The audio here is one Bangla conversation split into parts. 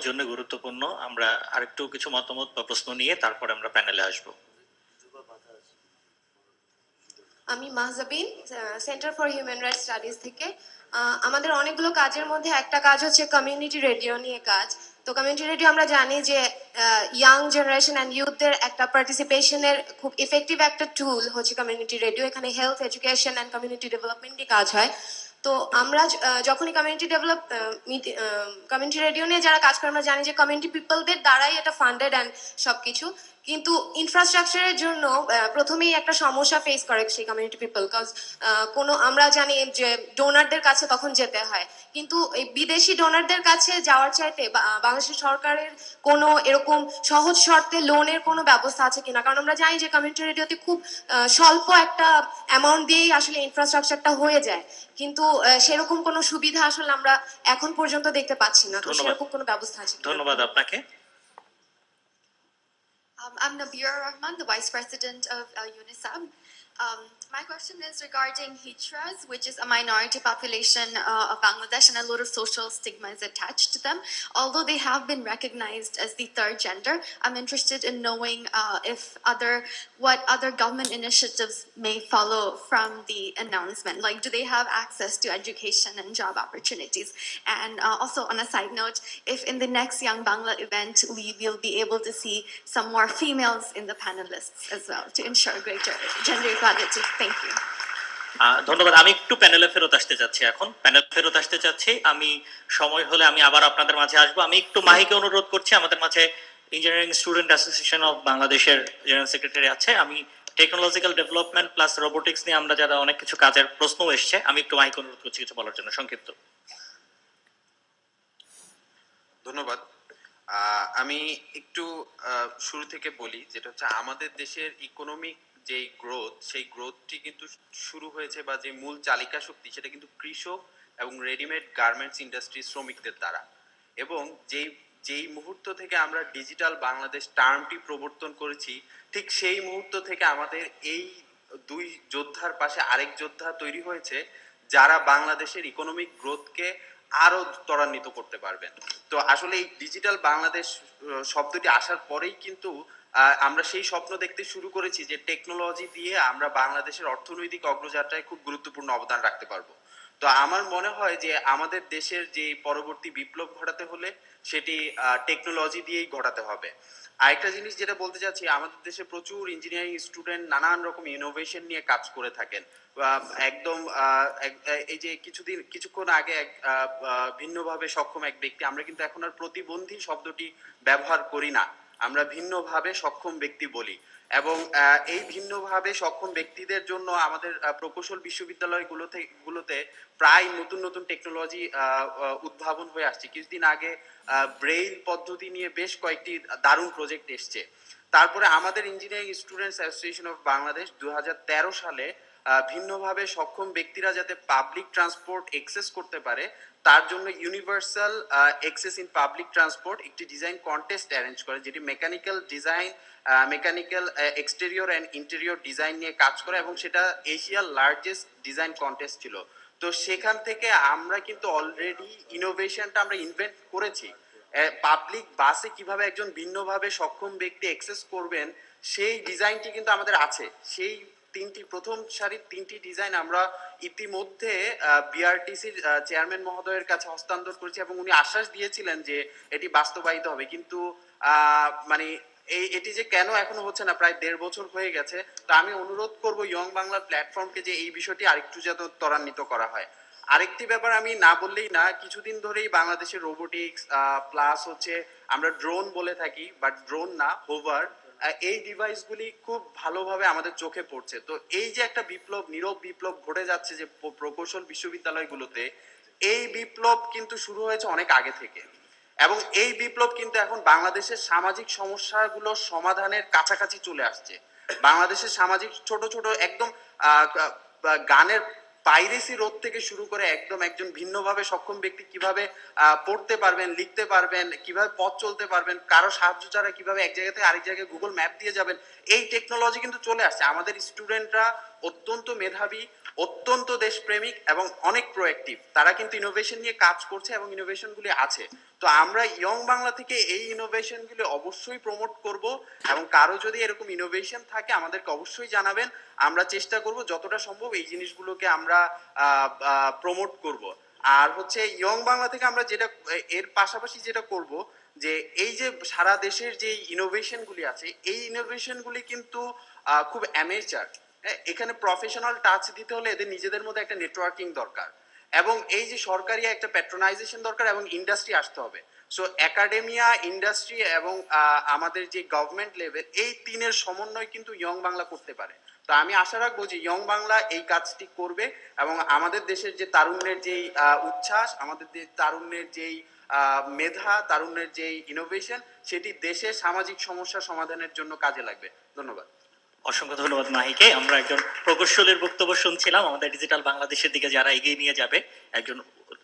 জন্য গুরুত্বপূর্ণ। আমরা আরেকটু কিছু মতামত বা প্রশ্ন নিয়ে তারপর আমরা প্যানেলে আসব। আমি Mahjabin, centre for human rights studies থেকে। আমাদের অনেকগুলো কাজের মধ্যে একটা কাজ হচ্ছে কমিউনিটি রেডিও নিয়ে কাজ। তো কমিউনিটি রেডিও আমরা জানি যে ইয়াং জেনারেশন অ্যান্ড ইউথদের একটা পার্টিসিপেশনের খুব ইফেক্টিভ একটা টুল হচ্ছে কমিউনিটি রেডিও। এখানে health, education and community development নিয়ে কাজ হয়। তো আমরা যখনই কমিউনিটি রেডিও নিয়ে যারা কাজ করে, আমরা জানি যে কমিউনিটি পিপলদের দ্বারাই এটা ফান্ডেড অ্যান্ড সবকিছু। কিন্তু ইনফ্রাস্ট্রাকচারের জন্য প্রথমেই একটা সমস্যা ফেস করে সেই কমিউনিটি পিপল, কজ আমরা জানি যে ডোনারদের কাছে তখন যেতে হয়, কিন্তু এই বিদেশি ডোনারদের কাছে যাওয়ার চাইতে বাংলাদেশ সরকারের কোনো এরকম সহজ শর্তে লোনের কোনো ব্যবস্থা আছে কিনা। কারণ আমরা জানি যে কমিউনিটি রেডিওতে খুব স্বল্প একটা অ্যামাউন্ট দিয়েই আসলে ইনফ্রাস্ট্রাকচারটা হয়ে যায়, কিন্তু সেরকম কোনো সুবিধা আসলে আমরা এখন পর্যন্ত দেখতে পাচ্ছি না। তো সেরকম কোনো ব্যবস্থা আছে কিনা? ধন্যবাদ আপনাকে। I'm Nabira Rahman, the Vice President of UNICEF. My question is regarding Hijras, which is a minority population of Bangladesh, and a lot of social stigma is attached to them. Although they have been recognized as the third gender, I'm interested in knowing what other government initiatives may follow from the announcement. Like, do they have access to education and job opportunities? And also, on a side note, if in the next Young Bangla event, we will be able to see some more females in the panelists as well to ensure greater gender equality. Thank you. ধন্যবাদ। আমি একটু প্যানেলে ফেরত আসতে চাচ্ছি। আমি সময় হলে আমি আবার আপনাদের মাঝে আসবো। আমি একটু মাহিকে অনুরোধ করছি, আমাদের মাঝে ইঞ্জিনিয়ারিং স্টুডেন্ট অ্যাসোসিয়েশন অফ বাংলাদেশের জেনারেল সেক্রেটারি আছে। আমি টেকনোলজিক্যাল ডেভেলপমেন্ট প্লাস রোবোটিক্স নিয়ে আমরা যারা অনেক কিছু কাজের প্রশ্নও এসছে, আমি একটু মাহিকে অনুরোধ করছি কিছু বলার জন্য সংক্ষিপ্ত। ধন্যবাদ। আমি একটু শুরু থেকে বলি, যেটা হচ্ছে আমাদের দেশের ইকোনমিক যেই গ্রোথ, সেই গ্রোথটি কিন্তু শুরু হয়েছে, বা যে মূল চালিকা শক্তি সেটা কিন্তু কৃষক এবং রেডিমেড গার্মেন্টস ইন্ডাস্ট্রি শ্রমিকদের দ্বারা। এবং যেই মুহূর্ত থেকে আমরা ডিজিটাল বাংলাদেশ টার্মটি প্রবর্তন করেছি, ঠিক সেই মুহূর্ত থেকে আমাদের এই দুই যোদ্ধার পাশে আরেক যোদ্ধা তৈরি হয়েছে, যারা বাংলাদেশের ইকোনমিক গ্রোথকে আরো ত্বরান্বিত করতে পারবেন। তো আসলে এই ডিজিটাল বাংলাদেশ শব্দটি আসার পরেই কিন্তু আমরা সেই স্বপ্ন দেখতে শুরু করেছি যে টেকনোলজি দিয়ে আমরা বাংলাদেশের অর্থনৈতিক অগ্রযাত্রায় খুব গুরুত্বপূর্ণ অবদান রাখতে পারবো। তো আমার মনে হয় যে আমাদের দেশের যে পরবর্তী বিপ্লব ঘটাতে হলে সেটি টেকনোলজি দিয়েই ঘটাতে হবে। আরেকটা জিনিস যেটা বলতে চাচ্ছি, আমাদের দেশে প্রচুর ইঞ্জিনিয়ারিং স্টুডেন্ট নানান রকম ইনোভেশন নিয়ে কাজ করে থাকেন। একদম এই যে কিছুক্ষণ আগে এক ভিন্নভাবে সক্ষম এক ব্যক্তি, আমরা কিন্তু এখন আর প্রতিবন্ধী শব্দটি ব্যবহার করি না, আমরা ভিন্নভাবে সক্ষম ব্যক্তি বলি। এবং এই ভিন্নভাবে সক্ষম ব্যক্তিদের জন্য আমাদের প্রকৌশল বিশ্ববিদ্যালয়গুলোতে প্রায় নতুন নতুন টেকনোলজি উদ্ভাবন হয়ে আসছে। কিছুদিন আগে ব্রেইল পদ্ধতি নিয়ে বেশ কয়েকটি দারুণ প্রজেক্ট এসছে। তারপরে আমাদের engineering students association of Bangladesh 2013 সালে ভিন্নভাবে সক্ষম ব্যক্তিরা যাতে পাবলিক ট্রান্সপোর্ট অ্যাক্সেস করতে পারে, তার জন্য universal access in public transport একটি ডিজাইন কন্টেস্ট অ্যারেঞ্জ করে, যেটি mechanical design, mechanical exterior and interior design নিয়ে কাজ করে, এবং সেটা এশিয়ার লার্জেস্ট ডিজাইন কন্টেস্ট ছিল। তো সেখান থেকে আমরা কিন্তু অলরেডি ইনোভেশনটা আমরা ইনভেন্ট করেছি। পাবলিক বাসে কিভাবে একজন ভিন্নভাবে সক্ষম ব্যক্তি অ্যাক্সেস করবেন, সেই ডিজাইনটি কিন্তু আমাদের আছে। সেই প্রথম সারির 3টি ডিজাইন আমরা ইতিমধ্যে বিআরটিসির চেয়ারম্যান মহোদয়ের কাছে হস্তান্তর করেছি, এবং উনি আশ্বাস দিয়েছিলেন যে এটি বাস্তবায়িত হবে। কিন্তু মানে এটি যে কেন এখনো হচ্ছে না, প্রায় 1.5 বছর হয়ে গেছে। তো আমি অনুরোধ করব ইয়ং বাংলা প্ল্যাটফর্মকে যে এই বিষয়টি আরেকটু যাতে ত্বরান্বিত করা হয়। আরেকটি ব্যাপার আমি না বললেই না, কিছুদিন ধরেই বাংলাদেশের রোবোটিক্স প্লাস হচ্ছে আমরা ড্রোন বলে থাকি, বাট ড্রোন না, হোভার, এই ডিভাইসগুলি খুব ভালোভাবে আমাদের চোখে পড়ছে। তো এই যে একটা বিপ্লব, নীরব বিপ্লব ঘটে যাচ্ছে যে প্রকৌশল বিশ্ববিদ্যালয়গুলোতে, এই বিপ্লব কিন্তু শুরু হয়েছে অনেক আগে থেকে, এবং এই বিপ্লব কিন্তু এখন বাংলাদেশের সামাজিক সমস্যাগুলো সমাধানের কাছাকাছি চলে আসছে। বাংলাদেশের সামাজিক ছোট ছোট একদম গানের পাইরেসি রোধ থেকে শুরু করে একদম একজন ভিন্নভাবে সক্ষম ব্যক্তি কিভাবে পড়তে পারবেন, লিখতে পারবেন, কিভাবে পথ চলতে পারবেন, কারো সাহায্য ছাড়া কিভাবে এক জায়গা থেকে আরেক জায়গায় গুগল ম্যাপ দিয়ে যাবেন, এই টেকনোলজি কিন্তু চলে আসছে। আমাদের স্টুডেন্টরা অত্যন্ত মেধাবী, অত্যন্ত দেশপ্রেমিক এবং অনেক প্রোঅ্যাক্টিভ, তারা কিন্তু ইনোভেশন নিয়ে কাজ করছে এবং ইনোভেশনগুলি আছে। তো আমরা ইয়ং বাংলা থেকে এই ইনোভেশনগুলি অবশ্যই প্রমোট করব, এবং কারো যদি এরকম ইনোভেশন থাকে আমাদেরকে অবশ্যই জানাবেন, আমরা চেষ্টা করব যতটা সম্ভব এই জিনিসগুলোকে আমরা প্রমোট করব। আর হচ্ছে ইয়ং বাংলা থেকে আমরা যেটা এর পাশাপাশি যেটা করব, যে এই যে সারা দেশের যে ইনোভেশনগুলি আছে, এই ইনোভেশনগুলি কিন্তু খুব অ্যামেচার। এখানে প্রফেশনাল টাচ দিতে হলে এদের নিজেদের মধ্যে একটা নেটওয়ার্কিং দরকার, এবং এই যে সরকারি একটা প্যাট্রোনাইজেশন দরকার, এবং ইন্ডাস্ট্রি আসতে হবে। সো একাডেমিয়া, ইন্ডাস্ট্রি এবং আমাদের যে গভর্নমেন্ট লেভেল, এই তিনের সমন্বয় কিন্তু ইয়ং বাংলা করতে পারে। তো আমি আশা রাখবো যে ইয়ং বাংলা এই কাজটি করবে, এবং আমাদের দেশের যে তারুণ্যের যেই উচ্ছ্বাস, আমাদের তারুণ্যের যেই মেধা, তারুণ্যের যেই ইনোভেশন, সেটি দেশের সামাজিক সমস্যা সমাধানের জন্য কাজে লাগবে। ধন্যবাদ। অসংখ্য ধন্যবাদ মাহিকে। আমরা একজন প্রকৌশলীর বক্তব্য শুনছিলাম, আমাদের ডিজিটাল বাংলাদেশের দিকে যারা এগিয়ে নিয়ে যাবে, একজন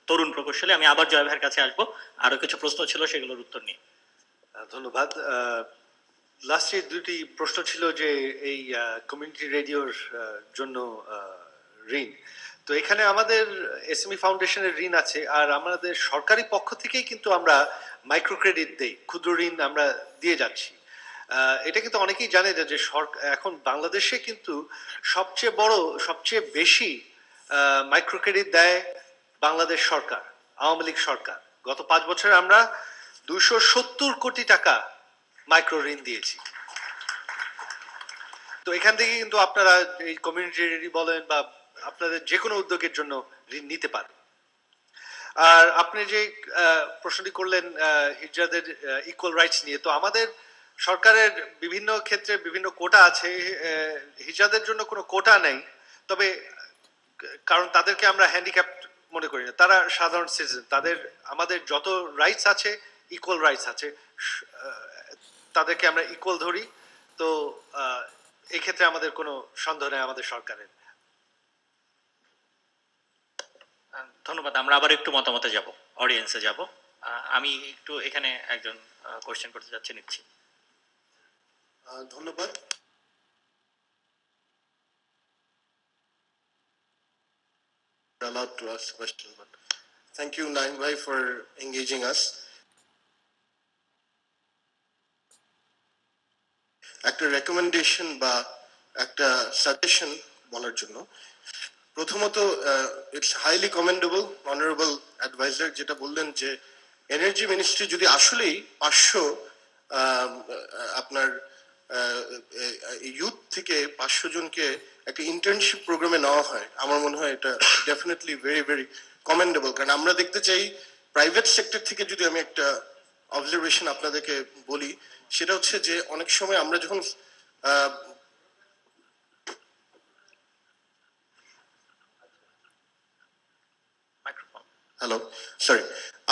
তরুণ প্রকৌশলী। আমি আবার জয় ভাইয়ের কাছে আসবো আরো কিছু প্রশ্ন ছিল সেগুলোর উত্তর নিয়ে। ধন্যবাদ। লাস্টে দুটি প্রশ্ন ছিল যে এই কমিউনিটি রেডিওর জন্য ঋণ, তো এখানে আমাদের এসএমই ফাউন্ডেশনের ঋণ আছে, আর আমাদের সরকারি পক্ষ থেকেই কিন্তু আমরা মাইক্রো ক্রেডিট দেই, ক্ষুদ্র ঋণ আমরা দিয়ে যাচ্ছি। এটা কিন্তু অনেকেই জানে যে এখন বাংলাদেশে কিন্তু সবচেয়ে বড়, সবচেয়ে বেশি মাইক্রো ক্রেডিট দেয় বাংলাদেশ সরকার, আওয়ামী লীগ সরকার। গত 5 বছরে আমরা 270 কোটি টাকা মাইক্রো ঋণ দিয়েছি। তো এখান থেকে কিন্তু আপনারা এই কমিউনিটি রেডি বলেন বা আপনাদের যে কোনো উদ্যোগের জন্য ঋণ নিতে পারেন। আর আপনি যে প্রশ্নটি করলেন হিজড়াদের ইকুয়াল রাইটস নিয়ে, তো আমাদের সরকারের বিভিন্ন ক্ষেত্রে বিভিন্ন কোটা আছে, হিজড়াদের জন্য কোনো কোটা নেই, তবে কারণ তাদেরকে আমরা হ্যান্ডিক্যাপ মনে করি না, তারা সাধারণ সিটিজেন, আমাদের যত রাইটস আছে ইকুয়াল রাইটস আছে, তাদেরকে আমরা ইকুয়াল ধরি। তো এই ক্ষেত্রে আমাদের কোনো সন্দেহ নেই আমাদের সরকারের। ধন্যবাদ। আমরা আবার একটু মতামতে যাব, অডিয়েন্সে যাব। আমি একটু এখানে একজন কোশ্চেন করতে যাচ্ছি, নিচ্ছি। ধন্যবাদ। Allowed to ask questions, but thank you, Naim Bhai, for engaging us. একটা রেকমেন্ডেশন বা একটা সাজেশন বলার জন্য, প্রথমত it's highly commendable honourable adviser যেটা বললেন যে এনার্জি মিনিস্ট্রি যদি আসলেই 500 আপনার ইউথ থেকে 500 জনকে একটা ইন্টার্নশিপ প্রোগ্রামে নেওয়া হয়, আমার মনে হয় এটা ডেফিনেটলি ভেরি ভেরি কমেন্ডেবল। কারণ আমরা দেখতে চাই প্রাইভেট সেক্টর থেকে, যদি আমি একটা অবজারভেশন আপনাদেরকে বলি, সেটা হচ্ছে যে অনেক সময় আমরা যখন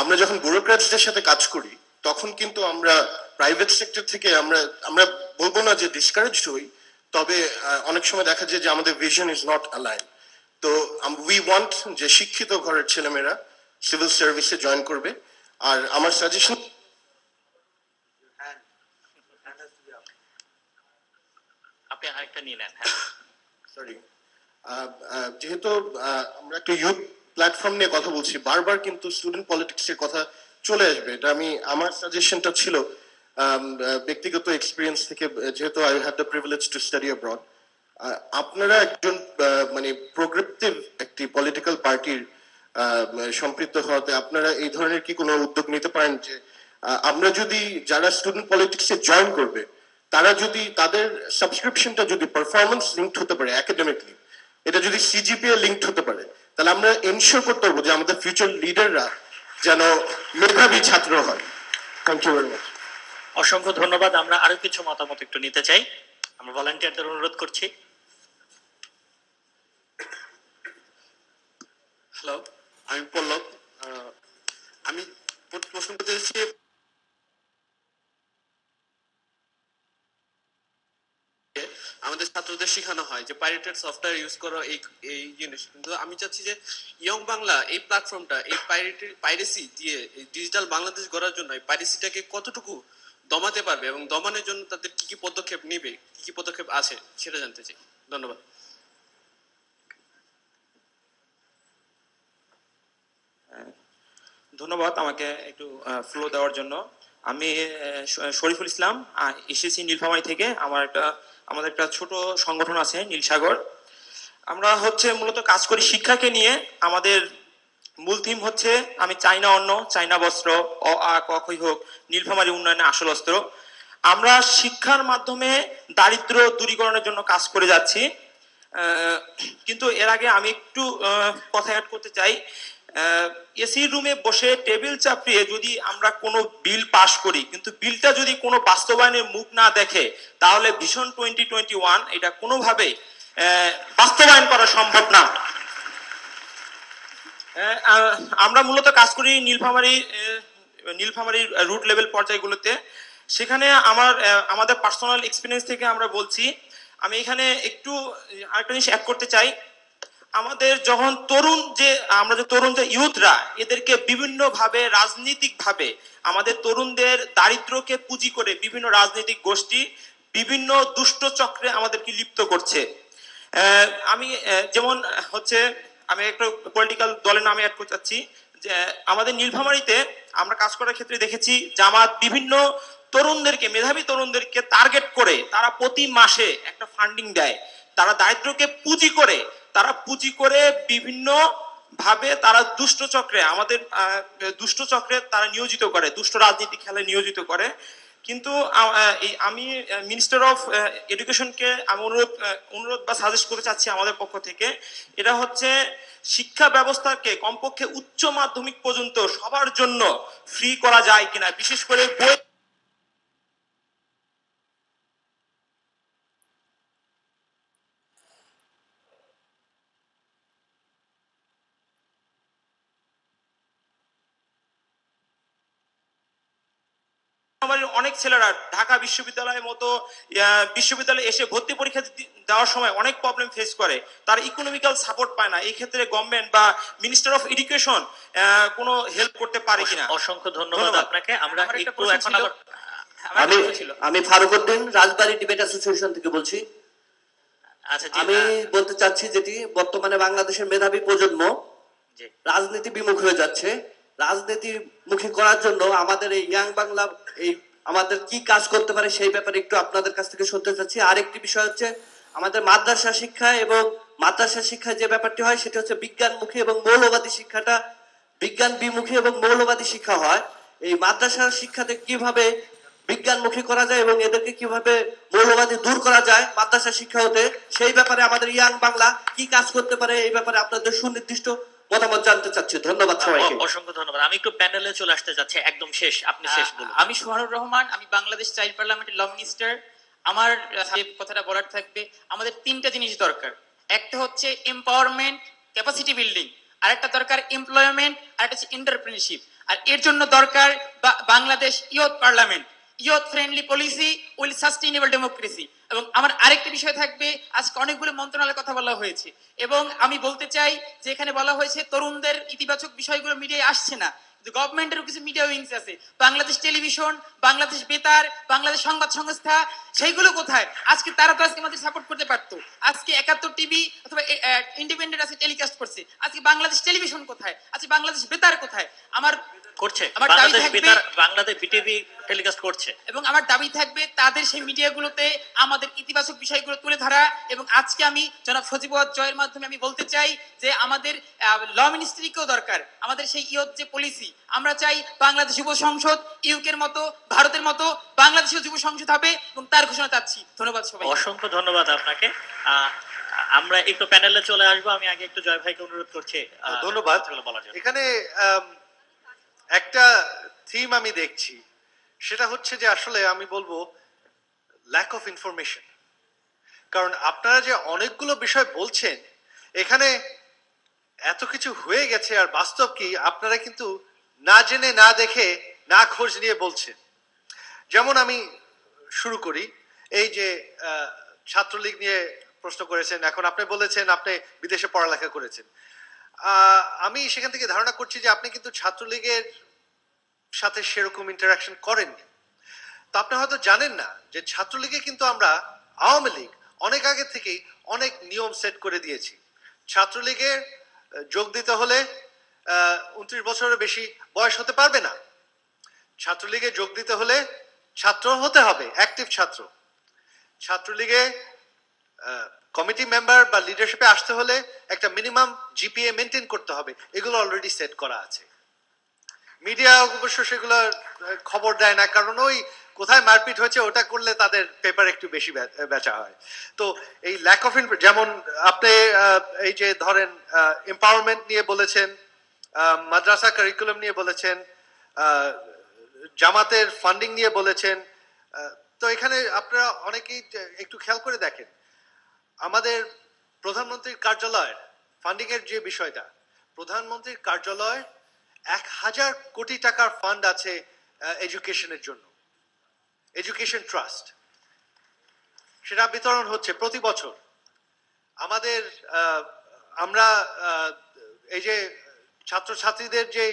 আমরা যখন ব্যুরোক্র্যাটসদের সাথে কাজ করি, তখন কিন্তু আমরা প্রাইভেট সেক্টর থেকে আমরা বলবো না যে ডিসকারেজড হই, তবে অনেক সময় দেখা যায় যে আমাদের ভিশন ইজ নট অ্যালাইন। তো উই ওয়ান্ট যে শিক্ষিত ঘরের ছেলেমেয়েরা সিভিল সার্ভিসে জয়েন করবে। আর আমার সাজেশন, আপনি আরেকটা নিয়ে নেন। সরি, যেহেতু আমরা একটা ইউথ প্ল্যাটফর্ম নিয়ে কথা বলছি, বারবার কিন্তু স্টুডেন্ট পলিটিক্সের কথা চলে আসবে। এটা আমার সাজেশনটা ছিল ব্যক্তিগত এক্সপিরিয়েন্স থেকে, যেহেতু I had the privilege to study abroad. আপনারা একজন মানে প্রোগ্রেসিভ একটি পলিটিক্যাল পার্টির সম্পৃক্ত হওয়াতে আপনারা এই ধরনের কি কোনো উদ্যোগ নিতে পারেন যে আমরা যদি যারা স্টুডেন্ট পলিটিক্সে জয়েন করবে, তারা যদি তাদের সাবস্ক্রিপশনটা যদি পারফরমেন্স লিঙ্কড হতে পারে একাডেমিকলি, এটা যদি সিজিপিএ লিঙ্কড হতে পারে, তাহলে আমরা এনশিওর করতে পারবো যে আমাদের ফিউচার লিডাররা যেন মেধাবী ছাত্র হয়। Thank you very much. অসংখ্য ধন্যবাদ। আমরা আরো কিছু মতামত একটু নিতে চাই, আমরা ভলান্টিয়ারদের অনুরোধ করছি। হ্যালো, আমি পল্লব। আমি প্রশ্ন করতে চাইছি, আমাদের ছাত্রদের শেখানো হয় যে পাইরেটেড সফটওয়্যার ইউজ করো এই জিনিস, কিন্তু আমি চাচ্ছি যে ইয়ং বাংলা এই প্ল্যাটফর্মটা এই পাইরেসি দিয়ে ডিজিটাল বাংলাদেশ গড়ার জন্য এই পাইরেসিটাকে কতটুকু দমাতে পারবে এবং দমানোর জন্য তাদের কি কি পদক্ষেপ নেবে, কি কি পদক্ষেপ আছে সেটা জানতে চাই। ধন্যবাদ। ধন্যবাদ আমাকে একটু ফ্লো দেওয়ার জন্য। আমি শরীফুল ইসলাম, এসেছি নীলফামারী থেকে। আমাদের একটা ছোট সংগঠন আছে নীলসাগর। আমরা মূলত কাজ করি শিক্ষাকে নিয়ে। আমাদের মূল থিম হচ্ছে আমি চাই না অন্ন, চাই না বস্ত্র, অ আ ক খ হোক, নীলফামারী উন্নয়নে আসল অস্ত্র। আমরা শিক্ষার মাধ্যমে দারিদ্র্য দূরীকরণের জন্য কাজ করে যাচ্ছি। কিন্তু এর আগে আমি একটু কথা অ্যাড করতে চাই। এসি রুমে বসে টেবিল চাপড়িয়ে যদি আমরা কোনো বিল পাশ করি, কিন্তু বিলটা যদি কোনো বাস্তবায়নের মুখ না দেখে, তাহলে ভিশন 2021 এটা কোনোভাবেই বাস্তবায়ন করা সম্ভব না। আমরা মূলত কাজ করি নীলফামারীর রুট লেভেল পর্যায়গুলোতে। সেখানে আমাদের পার্সোনাল এক্সপিরিয়েন্স থেকে আমরা বলছি। আমি এখানে একটু আরেকটা জিনিস অ্যাড করতে চাই। আমাদের যখন তরুণ যে ইউথরা, এদেরকে বিভিন্নভাবে রাজনীতিকভাবে আমাদের তরুণদের দারিদ্র্যকে পুঁজি করে বিভিন্ন রাজনৈতিক গোষ্ঠী বিভিন্ন দুষ্ট চক্রে আমাদেরকে লিপ্ত করছে। আমি আমি একটা পলিটিক্যাল দলের নামে অ্যাড করতে চাচ্ছি যে আমাদের নীলফামারীতে আমরা কাজ করার ক্ষেত্রে দেখেছি জামাত বিভিন্ন তরুণদেরকে, মেধাবী তরুণদেরকে টার্গেট করে তারা প্রতি মাসে একটা ফান্ডিং দেয়। তারা দারিদ্র্যকে পুঁজি করে বিভিন্ন ভাবে তারা দুষ্ট চক্রে তারা নিয়োজিত করে, দুষ্ট রাজনীতি খেলায় নিয়োজিত করে। কিন্তু আমি মিনিস্টার অফ এডুকেশনকে আমি অনুরোধ বা সাজেস্ট করতে চাচ্ছি আমাদের পক্ষ থেকে, এটা হচ্ছে শিক্ষা ব্যবস্থাকে কমপক্ষে উচ্চ মাধ্যমিক পর্যন্ত সবার জন্য ফ্রি করা যায় কিনা, বিশেষ করে বই। অনেক ছেলেরা ঢাকা বিশ্ববিদ্যালয়ের মতো বিশ্ববিদ্যালয়ে এসে ভর্তি পরীক্ষা দেওয়ার সময় অনেক প্রবলেম ফেস করে, তারা ইকোনমিক্যাল সাপোর্ট পায় না। এই ক্ষেত্রে গভর্নমেন্ট বা মিনিস্টার অফ এডুকেশন কোনো হেল্প করতে পারে কিনা। অসংখ্য ধন্যবাদ আপনাকে। আমরা একটু এখন আমি ফারুকউদ্দিন, রাজবাড়ী ডিবেট অ্যাসোসিয়েশন থেকে বলছি। আচ্ছা, আমি বলতে চাচ্ছি যেটি বর্তমানে বাংলাদেশের মেধাবী প্রজন্ম রাজনীতি বিমুখ হয়ে যাচ্ছে। রাজনীতিমুখী করার জন্য আমাদের এই ইয়াং বাংলা আমাদের কি কাজ করতে পারে সেই ব্যাপারে একটু আপনাদের কাছ থেকে শুনতে চাচ্ছি। আরেকটি বিষয় হচ্ছে আমাদের মাদ্রাসা শিক্ষা এবং মাদ্রাসা শিক্ষায় যে ব্যাপারটি হয় সেটা হচ্ছে বিজ্ঞানমুখী এবং মৌলবাদী শিক্ষাটা বিজ্ঞান বিমুখী এবং মৌলবাদী শিক্ষা হয়। এই মাদ্রাসা শিক্ষাতে কিভাবে বিজ্ঞানমুখী করা যায় এবং এদেরকে কিভাবে মৌলবাদী দূর করা যায় মাদ্রাসা শিক্ষা হতে, সেই ব্যাপারে আমাদের ইয়াং বাংলা কি কাজ করতে পারে এই ব্যাপারে আপনাদের সুনির্দিষ্ট মতামত জানতে চাচ্ছি। ধন্যবাদ সবাইকে। অসংখ্য ধন্যবাদ। আমি একটু প্যানেলে চলে আসতে যাচ্ছি, একদম শেষ, আপনি শেষ বলুন। আমি সোহানুর রহমান, আমি বাংলাদেশ চাইল্ড পার্লামেন্টের ল মিনিস্টার। আমার যে কথাটা বলার থাকবে, আমাদের তিনটা জিনিস দরকার। একটা হচ্ছে এম্পাওয়ারমেন্ট, ক্যাপাসিটি বিল্ডিং, আরেকটা দরকার এমপ্লয়মেন্ট, আরেকটা হচ্ছে এন্টারপ্রেনিউরশিপ। আর এর জন্য দরকার Bangladesh youth parliament, youth friendly policy will sustainable democracy. এবং আমার আরেকটি বিষয় থাকবে, আজকে অনেকগুলো মন্ত্রণালয়ের কথা বলা হয়েছে এবং আমি বলতে চাই যে এখানে বলা হয়েছে তরুণদের ইতিবাচক বিষয়গুলো মিডিয়ায় আসছে না, গভর্নমেন্টেরও কিছু মিডিয়া উইংস আছে, বাংলাদেশ টেলিভিশন, বাংলাদেশ বেতার, বাংলাদেশ সংবাদ সংস্থা, সেইগুলো কোথায়? আজকে তারা তো আজকে আমাদের সাপোর্ট করতে পারতো। আজকে 71 টিভি অথবা ইন্ডিপেন্ডেন্ট আছে টেলিকাস্ট করছে, আজকে বাংলাদেশ টেলিভিশন কোথায়? আজকে বাংলাদেশ বেতার কোথায়? আমার বাংলাদেশ বিটিভি টেলিকাস্ট করছে। এবং আমার দাবি থাকবে তাদের সেই মিডিয়াগুলোতে আমাদের ইতিবাচক বিষয়গুলো তুলে ধরা। এবং আজকে আমি জনাব সজীবওয়াজ জয়ের মাধ্যমে আমি বলতে চাই যে আমাদের ল মিনিস্ট্রিকেও দরকার। আমাদের সেই ইয়ুথ যে পলিসি, আমরা চাই বাংলাদেশ যুব সংসদ ইউকের মতো, ভারতের মতো বাংলাদেশের যুব সংসদ হবে এবং তার ঘোষণা চাচ্ছি। ধন্যবাদ সবাই। অসংখ্য ধন্যবাদ আপনাকে। আমরা একটু প্যানেলে চলে আসবো। আমি আগে একটু জয় ভাইকে অনুরোধ করছি। ধন্যবাদ। এখানে একটা থিম আমি দেখছি, সেটা হচ্ছে যে আসলে আমি বলবো ল্যাক অফ ইনফরমেশন। কারণ আপনারা যে অনেকগুলো বিষয় বলছেন, এখানে এত কিছু হয়ে গেছে আর বাস্তব কি আপনারা কিন্তু না জেনে, না দেখে, না খোঁজ নিয়ে বলছেন। যেমন আমি শুরু করি, এই যে ছাত্রলীগ নিয়ে প্রশ্ন করেছেন, এখন আপনি বলেছেন আপনি বিদেশে পড়ালেখা করেছেন। আমি সেখান থেকে ধারণা করছি যে আপনি কিন্তু ছাত্রলীগের সাথে সেরকম ইন্টারাকশন করেননি। তো আপনি হয়তো জানেন না যে ছাত্রলীগে কিন্তু আমরা আওয়ামী লীগ অনেক আগে থেকেই অনেক নিয়ম সেট করে দিয়েছি। ছাত্রলীগের যোগ দিতে হলে 29 বছরের বেশি বয়স হতে পারবে না। ছাত্রলীগে যোগ দিতে হলে ছাত্র হতে হবে, অ্যাক্টিভ ছাত্র। ছাত্রলীগে কমিটি মেম্বার বা লিডারশিপে আসতে হলে একটা মিনিমাম জিপিএ মেনটেন করতে হবে, এগুলো অলরেডি সেট করা আছে। মিডিয়া অবশ্য সেগুলো খবর দেয় না, কারণ ওই কোথায় মারপিট হয়েছে ওটা করলে তাদের পেপার একটু বেশি বেচা হয়। তো এই ল্যাক অফ যেমন আপনি এই যে ধরেন এম্পাওয়ারমেন্ট নিয়ে বলেছেন, মাদ্রাসা কারিকুলাম নিয়ে বলেছেন, জামাতের ফান্ডিং নিয়ে বলেছেন। তো এখানে আপনারা অনেকেই একটু খেয়াল করে দেখেন, আমাদের প্রধানমন্ত্রীর কার্যালয়ের ফান্ডিং এর যে বিষয়টা, প্রধানমন্ত্রীর কার্যালয় 1000 কোটি টাকার ফান্ড আছে এডুকেশনের জন্য, এডুকেশন ট্রাস্ট, সেটা বিতরণ হচ্ছে প্রতি বছর। আমাদের আমরা এই যে ছাত্রছাত্রীদের যে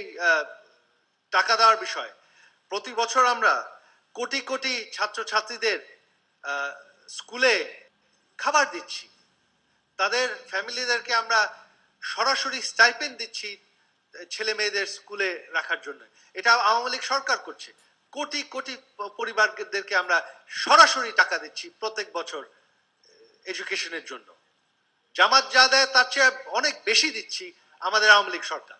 টাকা দেওয়ার বিষয়, প্রতি বছর আমরা কোটি কোটি ছাত্রছাত্রীদের স্কুলে খাবার দিচ্ছি, তাদের ফ্যামিলিদেরকে আমরা সরাসরি স্টাইপেন্ড দিচ্ছি ছেলে মেয়েদের স্কুলে রাখার জন্য। এটা আওয়ামী লীগ সরকার করছে। কোটি কোটি পরিবারদেরকে আমরা সরাসরি টাকা দিচ্ছি প্রত্যেক বছর এডুকেশনের জন্য। জামাত যা দেয় তার চেয়ে অনেক বেশি দিচ্ছি আমাদের আওয়ামী লীগ সরকার।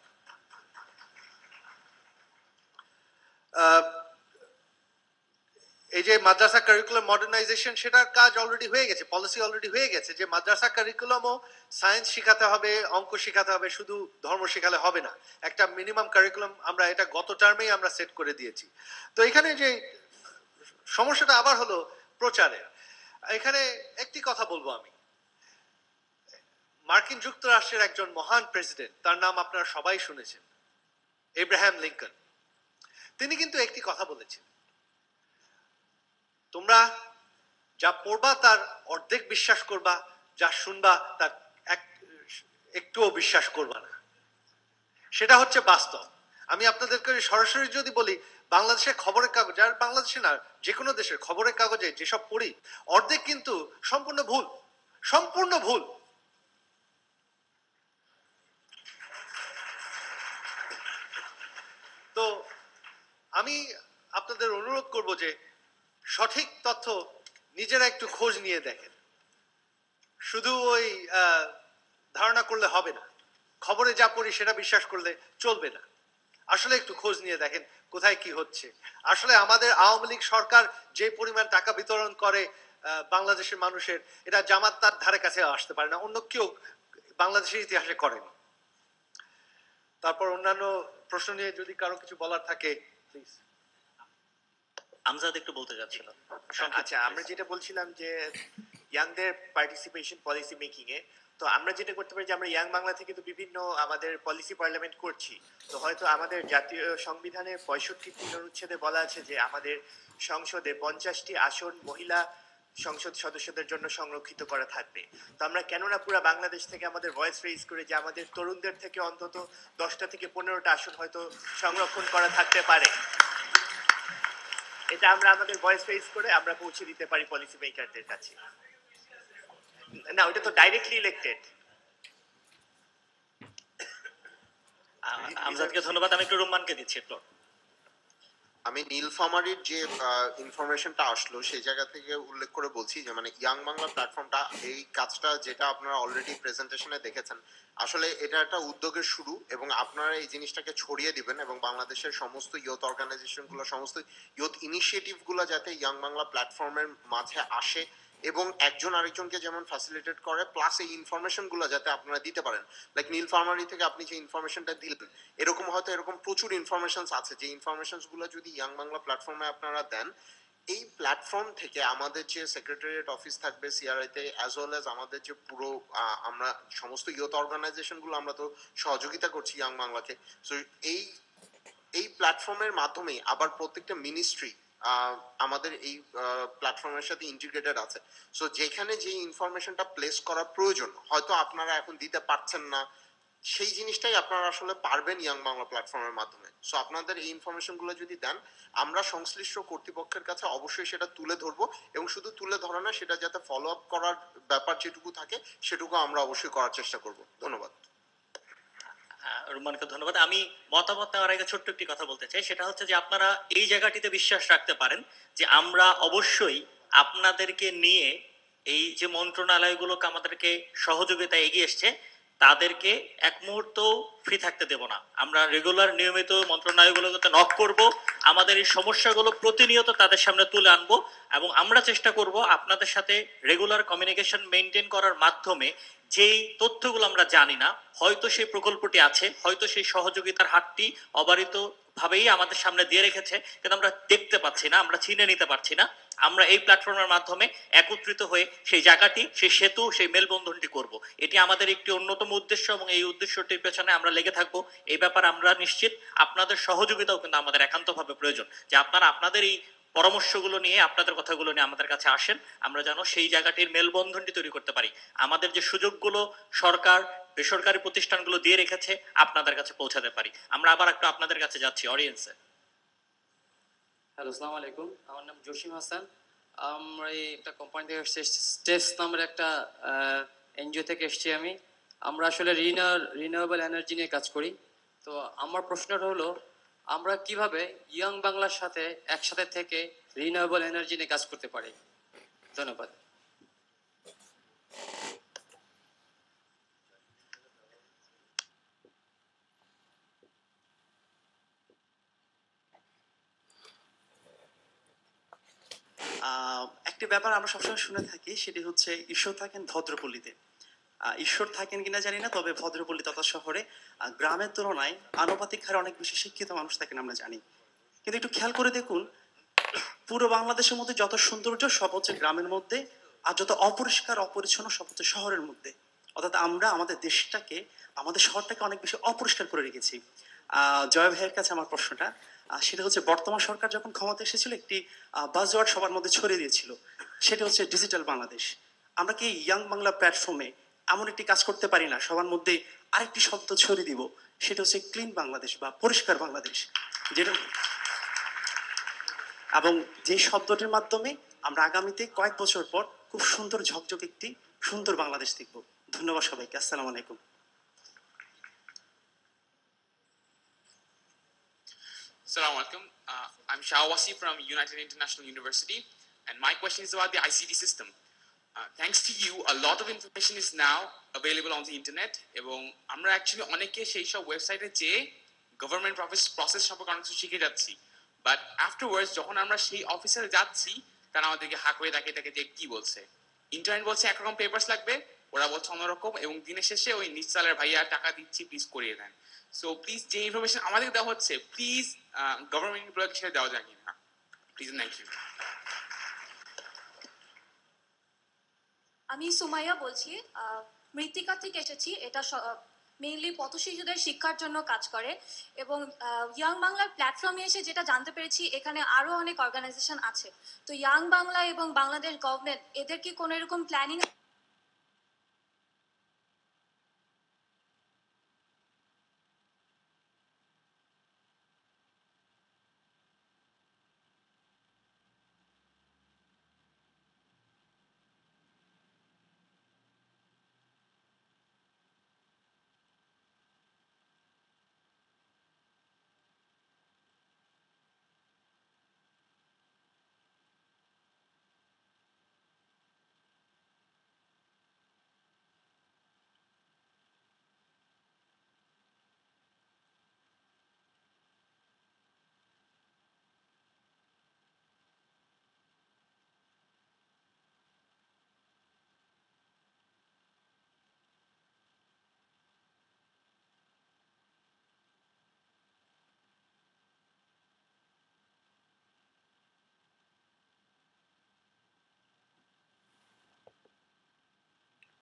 এই যে মাদ্রাসা কারিকুলাম মডার্নাইজেশন, সেটার কাজ অলরেডি হয়ে গেছে, পলিসি অলরেডি হয়ে গেছে যে মাদ্রাসা কারিকুলামও সায়েন্স শেখাতে হবে, অঙ্ক শেখাতে হবে, শুধু ধর্ম শেখালে হবে না। একটা মিনিমাম কারিকুলাম আমরা এটা গত টার্মেই আমরা সেট করে দিয়েছি। তো এখানে যে সমস্যাটা আবার হলো প্রচারের। এখানে একটি কথা বলবো আমি, মার্কিন যুক্তরাষ্ট্রের একজন মহান প্রেসিডেন্ট, তার নাম আপনারা সবাই শুনেছেন, এব্রাহাম লিঙ্কন। তিনি কিন্তু একটি কথা বলেছেন, তোমরা যা পড়বা তার অর্ধেক বিশ্বাস করবা, যা শুনবা তার একটুও বিশ্বাস করবা না। সেটা হচ্ছে বাস্তব। আমি আপনাদেরকে সরাসরি যদি বলি, বাংলাদেশের খবরের কাগজ, আর বাংলাদেশে না যে কোনো দেশের খবরের কাগজে যেসব পড়ি, অর্ধেক কিন্তু সম্পূর্ণ ভুল, সম্পূর্ণ ভুল। তো আমি আপনাদের অনুরোধ করব যে সঠিক তথ্য নিজেরা একটু খোঁজ নিয়ে দেখেন। শুধু ওই ধারণা করলে হবে না, খবরে যা পড়ি সেটা বিশ্বাস করলে চলবে না। আসলে একটু খোঁজ নিয়ে দেখেন কোথায় কি হচ্ছে। আসলে আমাদের আওয়ামী লীগ সরকার যে পরিমাণ টাকা বিতরণ করে বাংলাদেশের মানুষের, এটা জামাত তার ধারে কাছে আসতে পারে না, অন্য কেউ বাংলাদেশের ইতিহাসে করেনি। তারপর অন্যান্য প্রশ্ন নিয়ে যদি কারো কিছু বলার থাকে প্লিজ। আমজাদ একটু বলতে যাচ্ছিল। আচ্ছা, আমরা যেটা বলছিলাম যে ইয়াংদের পার্টিসিপেশন পলিসি মেকিং এ, তো আমরা যেটা করতে পারি যে আমরা ইয়াং বাংলা থেকে তো বিভিন্ন আমাদের পলিসি পার্লামেন্ট করছি। তো হয়তো আমাদের জাতীয় সংবিধানের 65 অনুচ্ছেদে বলা আছে যে আমাদের সংসদে 50টি আসন মহিলা সংসদ সদস্যদের জন্য সংরক্ষিত করা থাকবে। তো আমরা কেননা পুরো বাংলাদেশ থেকে আমাদের ভয়েস রেইজ করে যে আমাদের তরুণদের থেকে অন্তত 10টা থেকে 15টা আসন হয়তো সংরক্ষণ করা থাকতে পারে, এটা আমরা আমাদের ভয়েস রেইজ করে আমরা পৌঁছে দিতে পারি পলিসি মেকারদের কাছে। না, ওটা তো ডাইরেক্টলি ইলেক্টেড। আমজাদকে ধন্যবাদ। আমি একটু রুম্মানকে দিচ্ছি একটু। আমি নীলফামারীর যে ইনফরমেশনটা আসলো সেই জায়গা থেকে উল্লেখ করে বলছি যে মানে ইয়াং বাংলা প্ল্যাটফর্মটা এই কাজটা যেটা আপনারা অলরেডি প্রেজেন্টেশনে দেখেছেন, আসলে এটা একটা উদ্যোগের শুরু এবং আপনারা এই জিনিসটাকে ছড়িয়ে দিবেন এবং বাংলাদেশের সমস্ত ইয়ুথ অর্গানাইজেশনগুলো, সমস্ত ইয়ুথ ইনিশিয়েটিভগুলো যাতে ইয়াং বাংলা প্ল্যাটফর্মের মাঝে আসে এবং একজন আরেকজনকে যেমন ফ্যাসিলিটেট করে, প্লাস এই ইনফরমেশনগুলো যাতে আপনারা দিতে পারেন। লাইক নীলফামারী থেকে আপনি যে ইনফরমেশনটা দিলেন, এরকম হয়তো এরকম প্রচুর ইনফরমেশনস আছে যে ইনফরমেশনসগুলো যদি ইয়াং বাংলা প্ল্যাটফর্মে আপনারা দেন, এই প্ল্যাটফর্ম থেকে আমাদের যে সেক্রেটারিয়েট অফিস থাকবে সিআরআইতে, অ্যাজ ওয়েল অ্যাজ আমাদের যে পুরো আমরা সমস্ত ইয়ুথ অর্গানাইজেশনগুলো আমরা তো সহযোগিতা করছি ইয়াং বাংলাকে। সো এই প্ল্যাটফর্মের মাধ্যমে আবার প্রত্যেকটা মিনিস্ট্রি আমাদের এই প্ল্যাটফর্মের সাথে ইন্টিগ্রেটেড আছে। সো যেখানে যে ইনফরমেশনটা প্লেস করা প্রয়োজন হয়তো আপনারা এখন দিতে পারছেন না, সেই জিনিসটাই আপনারা আসলে পারবেন ইয়াং বাংলা প্ল্যাটফর্মের মাধ্যমে। সো আপনাদের এই ইনফরমেশনগুলো যদি দেন, আমরা সংশ্লিষ্ট কর্তৃপক্ষের কাছে অবশ্যই সেটা তুলে ধরবো এবং শুধু তুলে ধরা না, সেটা যাতে ফলো আপ করার ব্যাপার যেটুকু থাকে সেটুকু আমরা অবশ্যই করার চেষ্টা করব। ধন্যবাদ। রুমানকে ধন্যবাদ। আমি মতামত নেওয়ার আগে ছোট্ট একটি কথা বলতে চাই, সেটা হচ্ছে যে আপনারা এই জায়গাটিতে বিশ্বাস রাখতে পারেন যে আমরা অবশ্যই আপনাদেরকে নিয়ে এই যে মন্ত্রণালয়গুলোকে আমাদেরকে সহযোগিতা এগিয়ে এসছে তাদেরকে এক মুহূর্ত ফ্রি থাকতে দেব না। আমরা রেগুলার নিয়মিত মন্ত্রণালয়গুলোতে নক করব, আমাদের এই সমস্যাগুলো প্রতিনিয়ত তাদের সামনে তুলে আনবো এবং আমরা চেষ্টা করব আপনাদের সাথে রেগুলার কমিউনিকেশন মেনটেন করার মাধ্যমে যেই তথ্যগুলো আমরা জানি না, হয়তো সেই প্রকল্পটি আছে, হয়তো সেই সহযোগিতার হাতটি অবারিত ভাবেই আমাদের সামনে দিয়ে রেখেছে, কিন্তু আমরা দেখতে পাচ্ছি না, আমরা চিনে নিতে পারছি না। আমরা এই প্ল্যাটফর্মের মাধ্যমে একত্রিত হয়ে সেই জায়গাটি, সেই সেতু, সেই মেলবন্ধনটি করব। এটি আমাদের একটি অন্যতম উদ্দেশ্য এবং এই উদ্দেশ্যটির পেছনে আমরা লেগে থাকবো। এই ব্যাপারে আমরা নিশ্চিত আপনাদের সহযোগিতাও কিন্তু আমাদের একান্তভাবে প্রয়োজন, যে আপনারা আপনাদের এই পরামর্শগুলো নিয়ে, আপনাদের কথাগুলো নিয়ে আমাদের কাছে আসেন, আমরা যেন সেই জায়গাটির মেলবন্ধনটি তৈরি করতে পারি। আমাদের যে সুযোগগুলো সরকার, বেসরকারি প্রতিষ্ঠানগুলো দিয়ে রেখেছে আপনাদের কাছে পৌঁছাতে পারি। আমরা আবার একটু আপনাদের কাছে যাচ্ছি অডিয়েন্সে। হ্যালো, আসসালামু আলাইকুম। আমার নাম জসিম হাসান। আমরা এই একটা কোম্পানি থেকে এসেছি, স্টেস নামের একটা এনজিও থেকে এসেছি আমি। আমরা আসলে রিনিউয়েবল এনার্জি নিয়ে কাজ করি। তো আমার প্রশ্নটা হলো, আমরা কিভাবে ইয়াং বাংলার সাথে একসাথে থেকে রিনিউয়েবল এনার্জি নিয়ে কাজ করতে পারি? ধন্যবাদ। একটি ব্যাপার আমরা সবসময় শুনে থাকি, সেটি হচ্ছে ঈশ্বর থাকেন ভদ্রপল্লীতে। ঈশ্বর থাকেন কিনা জানি না, তবে ভদ্রপল্লী তথা শহরে গ্রামের তুলনায় আনুপাতিক হারে অনেক বেশি শিক্ষিত মানুষ থাকেন আমরা জানি। কিন্তু একটু খেয়াল করে দেখুন, পুরো বাংলাদেশের মধ্যে যত সৌন্দর্য সব হচ্ছে গ্রামের মধ্যে, আর যত অপরিষ্কার অপরিচ্ছন্ন সব হচ্ছে শহরের মধ্যে। অর্থাৎ আমরা আমাদের দেশটাকে, আমাদের শহরটাকে অনেক বেশি অপরিষ্কার করে রেখেছি। জয় ভাইয়ের কাছে আমার প্রশ্নটা, সেটা হচ্ছে বর্তমান সরকার যখন ক্ষমতা এসেছিল একটি বাজওয়ার্ড সবার মধ্যে ছড়িয়ে দিয়েছিল, সেটা হচ্ছে ডিজিটাল বাংলাদেশ। আমরা কি ইয়াং বাংলা প্ল্যাটফর্মে এমন একটি কাজ করতে পারি না, সবার মধ্যে আরেকটি শব্দ ছড়িয়ে দিব, সেটা হচ্ছে ক্লিন বাংলাদেশ বা পরিষ্কার বাংলাদেশ, যেটা এবং যে শব্দটির মাধ্যমে আমরা আগামীতে কয়েক বছর পর খুব সুন্দর ঝকঝক একটি সুন্দর বাংলাদেশ দেখব। ধন্যবাদ সবাইকে। আসসালামু আলাইকুম। Assalamu alaikum. I'm Shahwasi from United International University, and my question is about the ICT system. Thanks to you, a lot of information is now available on the internet, এবং আমরা অ্যাকচুয়ালি অনেকে সেই সব ওয়েবসাইটে যেয়ে গভর্নমেন্ট প্রসেস সম্পর্কে অনেক কিছু শিখে যাচ্ছি, বাট আফটারওয়ার্ডস যখন আমরা সেই অফিসারে যাচ্ছি, তারা আমাদেরকে হাঁ করে তাকিয়ে থাকে যে কি বলছে। ইন্টারনেট বলছে একরকম পেপারস লাগবে, ওরা বলছে অন্যরকম, এবং দিনের শেষে ওই নিচতলার ভাইয়া টাকা দিচ্ছি প্লিজ করিয়ে দেন। সো প্লিজ যে ইনফরমেশন আমাদের দেওয়া হচ্ছে, প্লিজ গভর্নমেন্ট এমপ্লয়কে সেটা দেওয়া যায় কিনা প্লিজ। Thank you. আমি সুমাইয়া বলছি, মৃত্তিকা থেকে এসেছি। এটা মেইনলি পথ শিশুদের শিক্ষার জন্য কাজ করে, এবং ইয়াং বাংলার প্ল্যাটফর্মে এসে যেটা জানতে পেরেছি, এখানে আরও অনেক অর্গানাইজেশন আছে। তো ইয়াং বাংলা এবং বাংলাদেশ গভর্নমেন্ট এদের কি কোনো এরকম প্ল্যানিং